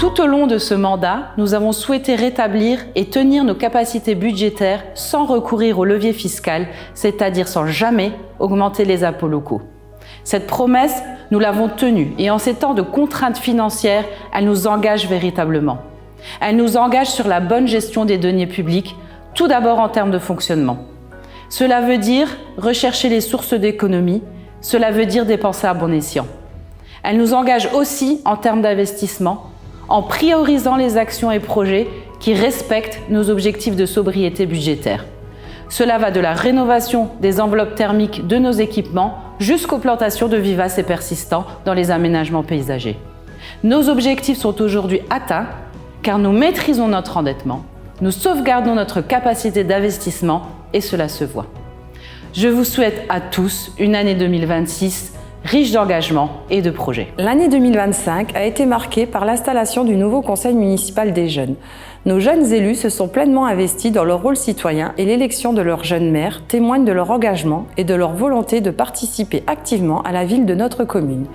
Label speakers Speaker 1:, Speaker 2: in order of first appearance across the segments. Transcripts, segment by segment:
Speaker 1: Tout au long de ce mandat, nous avons souhaité rétablir et tenir nos capacités budgétaires sans recourir au levier fiscal, c'est-à-dire sans jamais augmenter les impôts locaux. Cette promesse, nous l'avons tenue et en ces temps de contraintes financières, elle nous engage véritablement. Elle nous engage sur la bonne gestion des deniers publics, tout d'abord en termes de fonctionnement. Cela veut dire rechercher les sources d'économie, cela veut dire dépenser à bon escient. Elle nous engage aussi en termes d'investissement, en priorisant les actions et projets qui respectent nos objectifs de sobriété budgétaire. Cela va de la rénovation des enveloppes thermiques de nos équipements jusqu'aux plantations de vivaces et persistants dans les aménagements paysagers. Nos objectifs sont aujourd'hui atteints car nous maîtrisons notre endettement, nous sauvegardons notre capacité d'investissement et cela se voit. Je vous souhaite à tous une année 2026 riche d'engagement et de projets.
Speaker 2: L'année 2025 a été marquée par l'installation du nouveau conseil municipal des jeunes. Nos jeunes élus se sont pleinement investis dans leur rôle citoyen et l'élection de leur jeune maire témoigne de leur engagement et de leur volonté de participer activement à la ville de notre commune.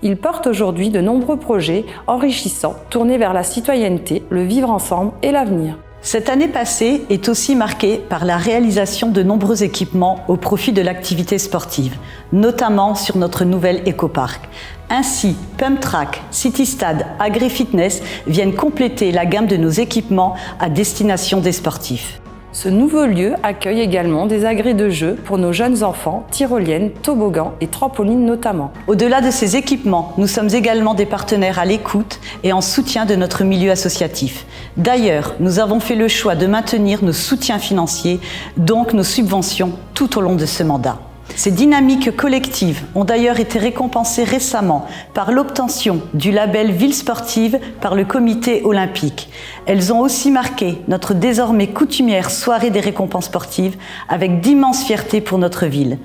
Speaker 2: Ils portent aujourd'hui de nombreux projets enrichissants tournés vers la citoyenneté, le vivre ensemble et l'avenir.
Speaker 3: Cette année passée est aussi marquée par la réalisation de nombreux équipements au profit de l'activité sportive, notamment sur notre nouvel écoparc. Ainsi, Pump Track, CityStade, AgriFitness viennent compléter la gamme de nos équipements à destination des sportifs.
Speaker 2: Ce nouveau lieu accueille également des agrès de jeux pour nos jeunes enfants, tyroliennes, toboggans et trampolines notamment.
Speaker 3: Au-delà de ces équipements, nous sommes également des partenaires à l'écoute et en soutien de notre milieu associatif. D'ailleurs, nous avons fait le choix de maintenir nos soutiens financiers, donc nos subventions, tout au long de ce mandat. Ces dynamiques collectives ont d'ailleurs été récompensées récemment par l'obtention du label Ville sportive par le Comité olympique. Elles ont aussi marqué notre désormais coutumière soirée des récompenses sportives avec d'immenses fiertés pour notre ville.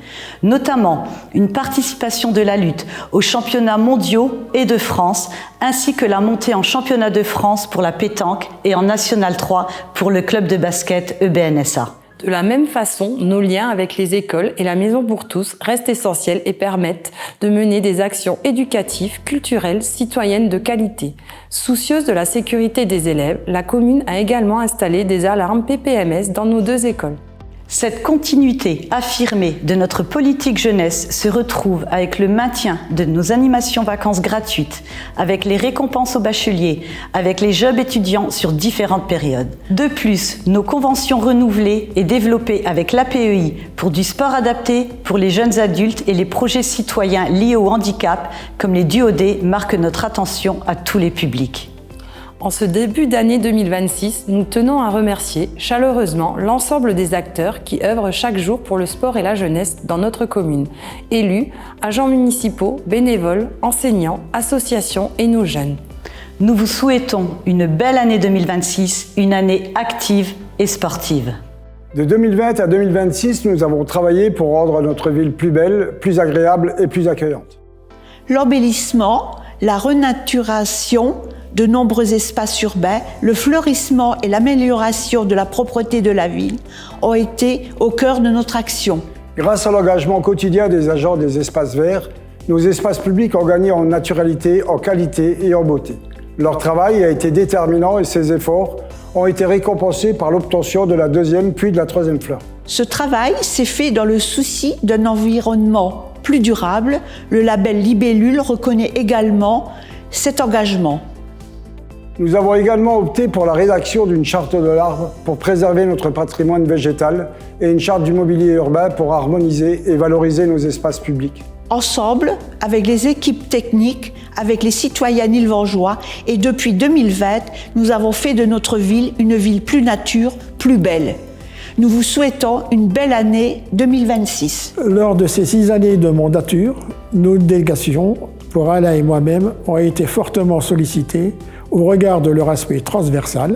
Speaker 3: Notamment une participation de la lutte aux championnats mondiaux et de France, ainsi que la montée en championnat de France pour la pétanque et en National 3 pour le club de basket EBNSA.
Speaker 2: De la même façon, nos liens avec les écoles et la Maison pour tous restent essentiels et permettent de mener des actions éducatives, culturelles, citoyennes de qualité. Soucieuse de la sécurité des élèves, la commune a également installé des alarmes PPMS dans nos 2 écoles.
Speaker 3: Cette continuité affirmée de notre politique jeunesse se retrouve avec le maintien de nos animations vacances gratuites, avec les récompenses aux bacheliers, avec les jobs étudiants sur différentes périodes. De plus, nos conventions renouvelées et développées avec l'APEI pour du sport adapté pour les jeunes adultes et les projets citoyens liés au handicap, comme les duodés, marquent notre attention à tous les publics.
Speaker 2: En ce début d'année 2026, nous tenons à remercier chaleureusement l'ensemble des acteurs qui œuvrent chaque jour pour le sport et la jeunesse dans notre commune. Élus, agents municipaux, bénévoles, enseignants, associations et nos jeunes.
Speaker 3: Nous vous souhaitons une belle année 2026, une année active et sportive.
Speaker 4: De 2020 à 2026, nous avons travaillé pour rendre notre ville plus belle, plus agréable et plus accueillante.
Speaker 5: L'embellissement, la renaturation de nombreux espaces urbains, le fleurissement et l'amélioration de la propreté de la ville ont été au cœur de notre action.
Speaker 4: Grâce à l'engagement quotidien des agents des espaces verts, nos espaces publics ont gagné en naturalité, en qualité et en beauté. Leur travail a été déterminant et ces efforts ont été récompensés par l'obtention de la 2e puis de la 3e fleur.
Speaker 5: Ce travail s'est fait dans le souci d'un environnement plus durable. Le label Libellule reconnaît également cet engagement.
Speaker 4: Nous avons également opté pour la rédaction d'une charte de l'arbre pour préserver notre patrimoine végétal et une charte du mobilier urbain pour harmoniser et valoriser nos espaces publics.
Speaker 5: Ensemble, avec les équipes techniques, avec les citoyens ilvangeois et depuis 2020, nous avons fait de notre ville une ville plus nature, plus belle. Nous vous souhaitons une belle année 2026.
Speaker 6: Lors de ces 6 années de mandature, nos délégations, pour Alain et moi-même, ont été fortement sollicitées au regard de leur aspect transversal,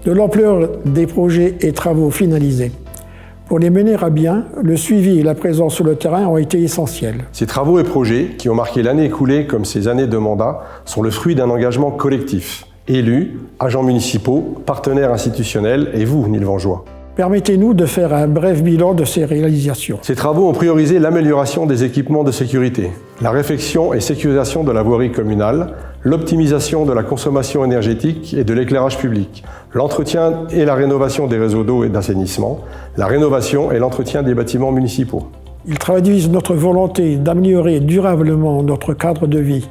Speaker 6: de l'ampleur des projets et travaux finalisés. Pour les mener à bien, le suivi et la présence sur le terrain ont été essentiels.
Speaker 7: Ces travaux et projets, qui ont marqué l'année écoulée comme ces années de mandat, sont le fruit d'un engagement collectif. Élus, agents municipaux, partenaires institutionnels et vous, Nilvangeois.
Speaker 6: Permettez-nous de faire un bref bilan de ces réalisations.
Speaker 7: Ces travaux ont priorisé l'amélioration des équipements de sécurité, la réfection et sécurisation de la voirie communale, l'optimisation de la consommation énergétique et de l'éclairage public, l'entretien et la rénovation des réseaux d'eau et d'assainissement, la rénovation et l'entretien des bâtiments municipaux.
Speaker 6: Ils traduisent notre volonté d'améliorer durablement notre cadre de vie,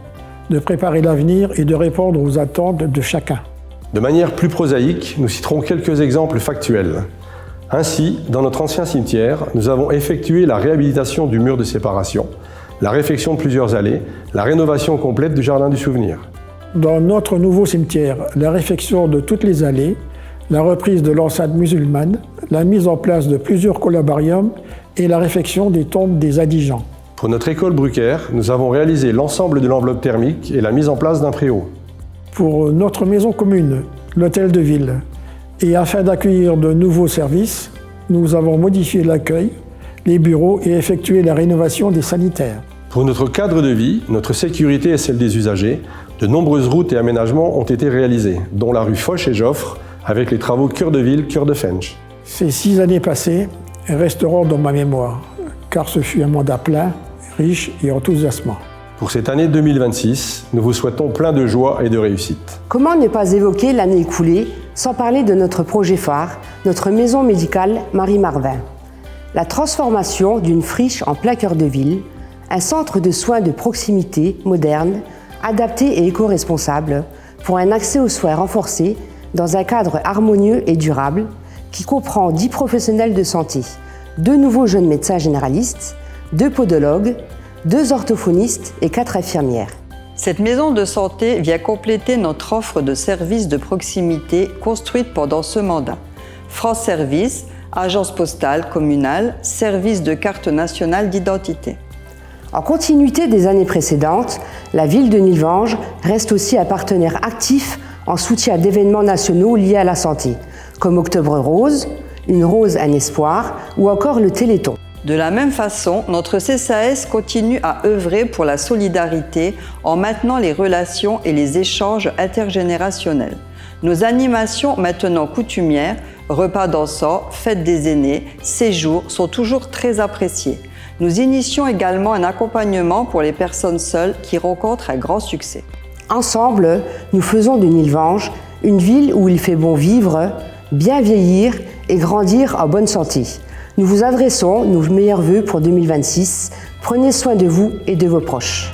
Speaker 6: de préparer l'avenir et de répondre aux attentes de chacun.
Speaker 7: De manière plus prosaïque, nous citerons quelques exemples factuels. Ainsi, dans notre ancien cimetière, nous avons effectué la réhabilitation du mur de séparation, la réfection de plusieurs allées, la rénovation complète du jardin du souvenir.
Speaker 6: Dans notre nouveau cimetière, la réfection de toutes les allées, la reprise de l'enceinte musulmane, la mise en place de plusieurs colabariums et la réfection des tombes des indigents.
Speaker 7: Pour notre école Brucker, nous avons réalisé l'ensemble de l'enveloppe thermique et la mise en place d'un préau.
Speaker 6: Pour notre maison commune, l'hôtel de ville, et afin d'accueillir de nouveaux services, nous avons modifié l'accueil, les bureaux et effectué la rénovation des sanitaires.
Speaker 7: Pour notre cadre de vie, notre sécurité et celle des usagers, de nombreuses routes et aménagements ont été réalisés, dont la rue Foch et Joffre, avec les travaux Cœur de Ville, Cœur de Fench.
Speaker 6: Ces 6 années passées resteront dans ma mémoire, car ce fut un mandat plein, riche et enthousiasmant.
Speaker 7: Pour cette année 2026, nous vous souhaitons plein de joie et de réussite.
Speaker 8: Comment ne pas évoquer l'année écoulée sans parler de notre projet phare, notre maison médicale Marie-Marvin. La transformation d'une friche en plein cœur de ville, un centre de soins de proximité moderne, adapté et éco-responsable pour un accès aux soins renforcé dans un cadre harmonieux et durable qui comprend 10 professionnels de santé, 2 nouveaux jeunes médecins généralistes, 2 podologues, 2 orthophonistes et 4 infirmières.
Speaker 9: Cette maison de santé vient compléter notre offre de services de proximité construite pendant ce mandat. France Service, agence postale communale, service de carte nationale d'identité.
Speaker 8: En continuité des années précédentes, la ville de Nilvange reste aussi un partenaire actif en soutien d'événements nationaux liés à la santé, comme Octobre Rose, Une Rose, un Espoir ou encore le Téléthon.
Speaker 9: De la même façon, notre CCAS continue à œuvrer pour la solidarité en maintenant les relations et les échanges intergénérationnels. Nos animations maintenant coutumières, repas dansants, fêtes des aînés, séjours sont toujours très appréciés. Nous initions également un accompagnement pour les personnes seules qui rencontrent un grand succès.
Speaker 8: Ensemble, nous faisons de Nilvange une ville où il fait bon vivre, bien vieillir et grandir en bonne santé. Nous vous adressons nos meilleurs vœux pour 2026. Prenez soin de vous et de vos proches.